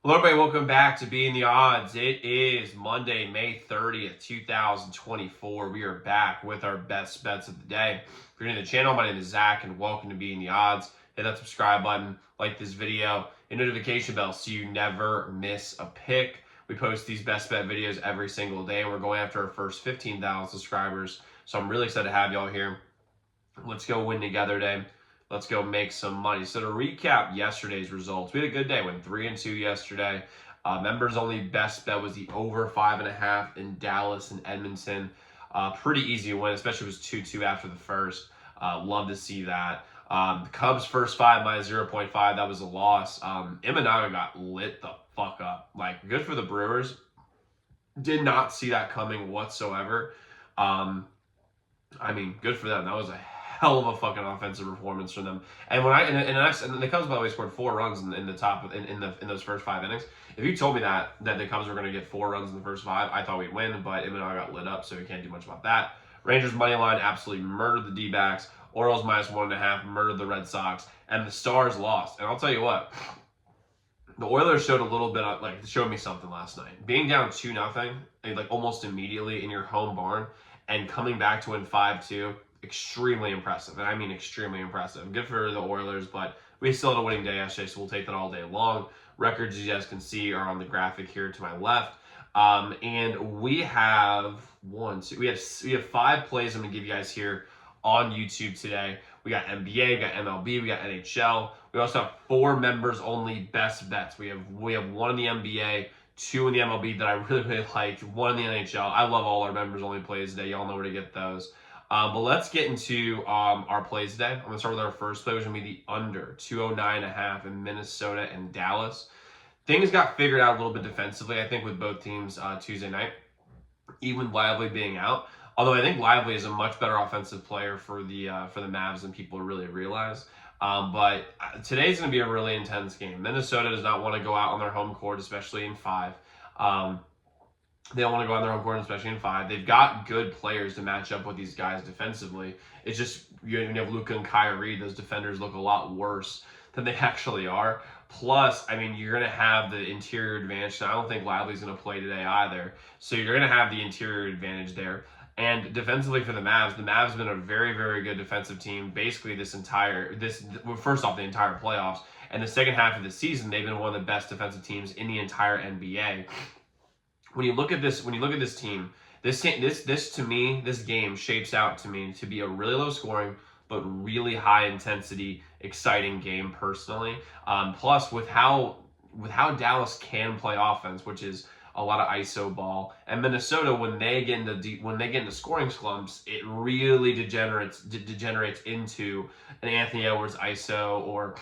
Hello, everybody. Welcome back to Being the Odds. It is Monday, May 30th, 2024. We are back with our best bets of the day. If you're new to the channel, my name is Zach, and welcome to Being the Odds. Hit that subscribe button, like this video, and notification bell so you never miss a pick. We post these best bet videos every single day, and we're going after our first 15,000 subscribers. So I'm really excited to have y'all here. Let's go win together today. Let's go make some money. So to recap yesterday's results, we had a good day. Went 3-2 yesterday. Members only best bet was the over 5.5 in Dallas and Edmonton. Pretty easy win, especially it was 2-2 after the first. Love to see that. The Cubs first five minus 0.5. That was a loss. Imanaga got lit the fuck up. Like, good for the Brewers. Did not see that coming whatsoever. Good for them. That was a hell of a fucking offensive performance from them. And when and the Cubs, by the way, scored 4 runs in the top in those first 5 innings. If you told me that the Cubs were going to get 4 runs in the first 5, I thought we'd win. But Imanaga got lit up, so we can't do much about that. Rangers money line absolutely murdered the D-backs. Orioles minus 1.5 murdered the Red Sox, and the Stars lost. And I'll tell you what, the Oilers showed a little bit of, showed me something last night. Being down 2-0, like almost immediately in your home barn, and coming back to win 5-2, extremely impressive. And I mean extremely impressive. Good for the Oilers, but we still had a winning day yesterday, so we'll take that all day long. Records, as you guys can see, are on the graphic here to my left. And we have we have 5 plays I'm gonna give you guys here on YouTube today. We got NBA, we got MLB, we got NHL. We also have 4 members only best bets. We have 1 in the NBA, 2 in the MLB that I really liked, 1 in the NHL. I love all our members only plays today. Y'all know where to get those. But let's get into our plays today. I'm going to start with our first play, which is going to be the under 209.5 in Minnesota and Dallas. Things got figured out a little bit defensively, I think, with both teams Tuesday night, even Lively being out. Although I think Lively is a much better offensive player for the Mavs than people really realize. But today's going to be a really intense game. Minnesota does not want to go out on their home court, especially in 5. They don't want to go on their home court, especially in 5. They've got good players to match up with these guys defensively. It's just, you have Luka and Kyrie, those defenders look a lot worse than they actually are. Plus, you're going to have the interior advantage. I don't think Lively's going to play today either. So you're going to have the interior advantage there. And defensively for the Mavs have been a very, very good defensive team. Basically, first off, the entire playoffs. And the second half of the season, they've been one of the best defensive teams in the entire NBA. When you look at this team, this game shapes out to me to be a really low scoring but really high intensity, exciting game personally. Plus, with how Dallas can play offense, which is a lot of ISO ball, and Minnesota, when they get into scoring slumps, it really degenerates into an Anthony Edwards ISO or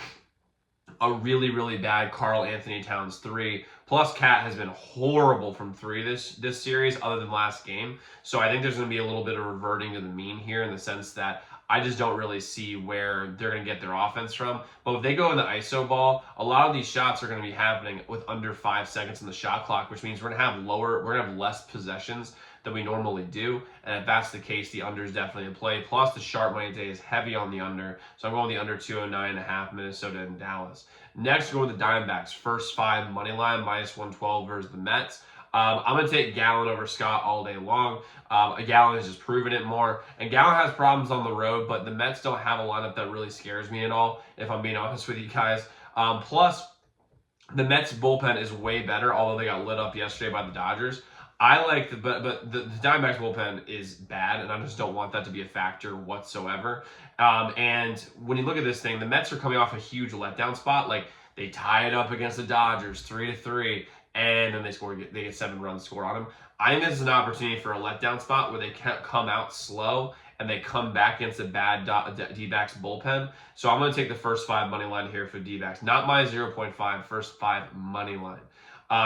a really, really bad Karl Anthony Towns 3. Plus, Cat has been horrible from 3 this series, other than last game. So I think there's going to be a little bit of reverting to the mean here in the sense that I just don't really see where they're going to get their offense from. But if they go in the ISO ball, a lot of these shots are going to be happening with under 5 seconds in the shot clock, which means we're going to have less possessions than we normally do. And if that's the case, the under is definitely in play. Plus, the sharp money today is heavy on the under. So I'm going with the under 209.5, Minnesota and Dallas. Next, we're going with the Diamondbacks. First 5 money line, minus 112 versus the Mets. I'm going to take Gallen over Scott all day long. Gallen has just proven it more. And Gallen has problems on the road, but the Mets don't have a lineup that really scares me at all, if I'm being honest with you guys. Plus, the Mets bullpen is way better, although they got lit up yesterday by the Dodgers. I like but the Diamondbacks bullpen is bad, and I just don't want that to be a factor whatsoever. And when you look at this thing, the Mets are coming off a huge letdown spot. Like, they tie it up against the Dodgers 3-3, and then they get 7 runs scored on them. I think this is an opportunity for a letdown spot where they come out slow and they come back against a bad D-backs bullpen. So I'm going to take the first 5 money line here for D-backs. Not my 0.5, first 5 money line.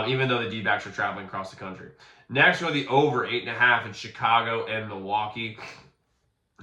Even though the D-backs are traveling across the country. Next, we're the over 8.5 in Chicago and Milwaukee.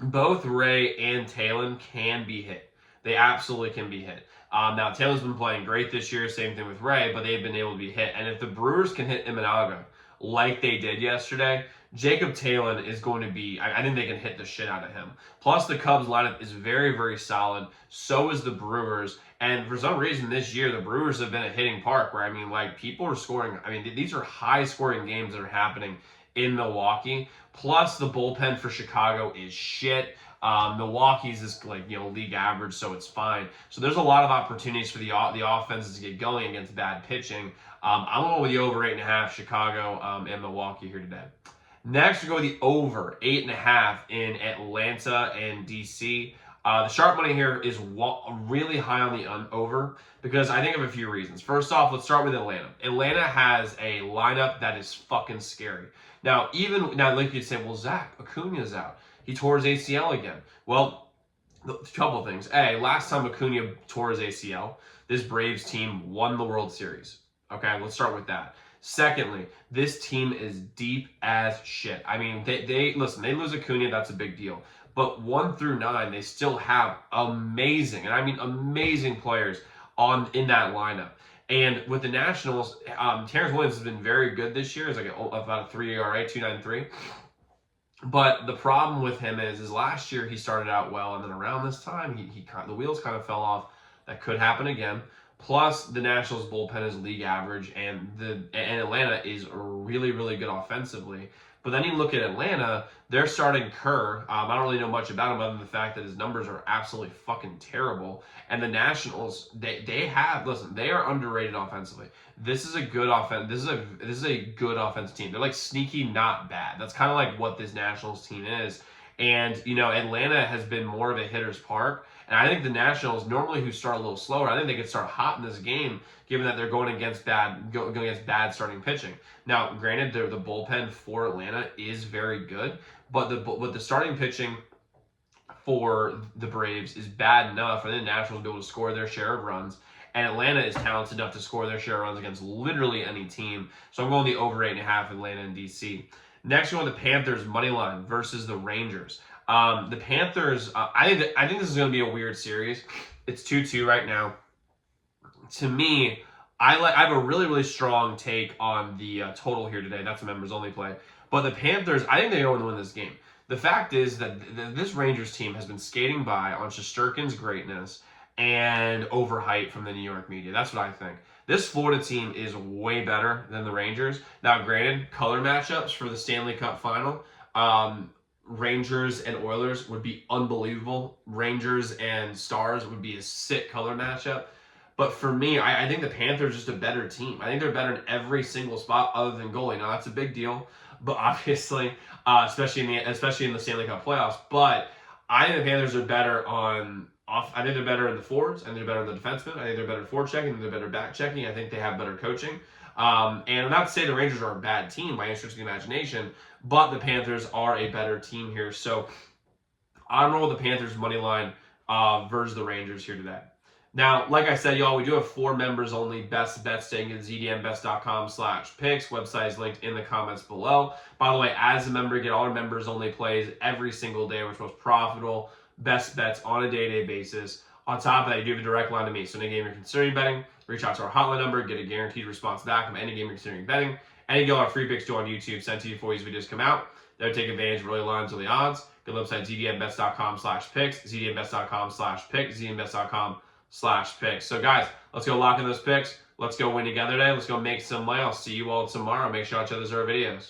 Both Ray and Talon can be hit. They absolutely can be hit. Now, Taylor's been playing great this year. Same thing with Ray, but they've been able to be hit. And if the Brewers can hit Imanaga like they did yesterday, Jacob Taylor is going to be, I think they can hit the shit out of him. Plus, the Cubs lineup is very, very solid. So is the Brewers. And for some reason this year, the Brewers have been a hitting park where, I mean, like, people are scoring. I mean, these are high-scoring games that are happening in Milwaukee. Plus, the bullpen for Chicago is shit. Milwaukee's is like, league average, so it's fine. So there's a lot of opportunities for the offenses to get going against bad pitching. I'm going with the over 8.5 Chicago and Milwaukee here today. Next, we go with the over 8.5 in Atlanta and DC. The sharp money here is really high on the over because I think of a few reasons. First off, let's start with Atlanta. Atlanta has a lineup that is fucking scary. Now, like you'd say, well, Zach, Acuna's out. He tore his ACL again. Well, a couple of things. Last time Acuna tore his ACL, this Braves team won the World Series. Okay, let's start with that. Secondly, this team is deep as shit. I mean, they listen, they lose Acuna, that's a big deal. But 1 through 9, they still have amazing, and I mean amazing players in that lineup. And with the Nationals, Terrence Williams has been very good this year. It's like about a 3 ERA, 2.93. But the problem with him is last year he started out well, and then around this time the wheels kind of fell off. That could happen again. Plus, the Nationals bullpen is league average, and Atlanta is really, really good offensively. But then you look at Atlanta, they're starting Kerr. I don't really know much about him other than the fact that his numbers are absolutely fucking terrible. And the Nationals, they are underrated offensively. This is a good offense. This is a good offensive team. They're like sneaky, not bad. That's kind of like what this Nationals team is. And Atlanta has been more of a hitter's park. And I think the Nationals, normally who start a little slower, I think they could start hot in this game, given that they're going against bad starting pitching. Now, granted, the bullpen for Atlanta is very good, but the starting pitching for the Braves is bad enough. I think the Nationals will be able to score their share of runs, and Atlanta is talented enough to score their share of runs against literally any team. So I'm going the over 8.5 Atlanta and DC. Next, we go the Panthers money line versus the Rangers. The Panthers, I think this is going to be a weird series. It's 2-2 right now. To me, I have a really, really strong take on the total here today. That's a members only play. But the Panthers, I think they're going to win this game. The fact is that this Rangers team has been skating by on Shesterkin's greatness and overhype from the New York media. That's what I think. This Florida team is way better than the Rangers. Now, granted, color matchups for the Stanley Cup final. Rangers and Oilers would be unbelievable. Rangers and Stars would be a sick color matchup. But for me, I think the Panthers are just a better team. I think they're better in every single spot other than goalie. Now, that's a big deal, but obviously, especially in the Stanley Cup playoffs. But I think the Panthers are better I think they're better in the forwards. I think they're better in the defensemen. I think they're better forward checking. I think they're better back checking. I think they have better coaching. And I'm not to say the Rangers are a bad team by any stretch of the imagination, but the Panthers are a better team here. So I'm rolling the Panthers money line versus the Rangers here today. Now, like I said, y'all, we do have 4 members only best bets staying at zdmbest.com/picks. Website is linked in the comments below. By the way, as a member, you get all our members only plays every single day, which was profitable, best bets on a day-to-day basis. On top of that, you do have a direct line to me. So any game you're considering betting, reach out to our hotline number, get a guaranteed response back from any game you're considering betting. And you get all our free picks too on YouTube sent to you before these videos come out. That would take advantage of early lines or the odds. Go to the website zdmbest.com/picks, zdmbest.com/picks, zdmbest.com/picks. So guys, let's go lock in those picks. Let's go win together today. Let's go make some money. I'll see you all tomorrow. Make sure y'all check those other videos.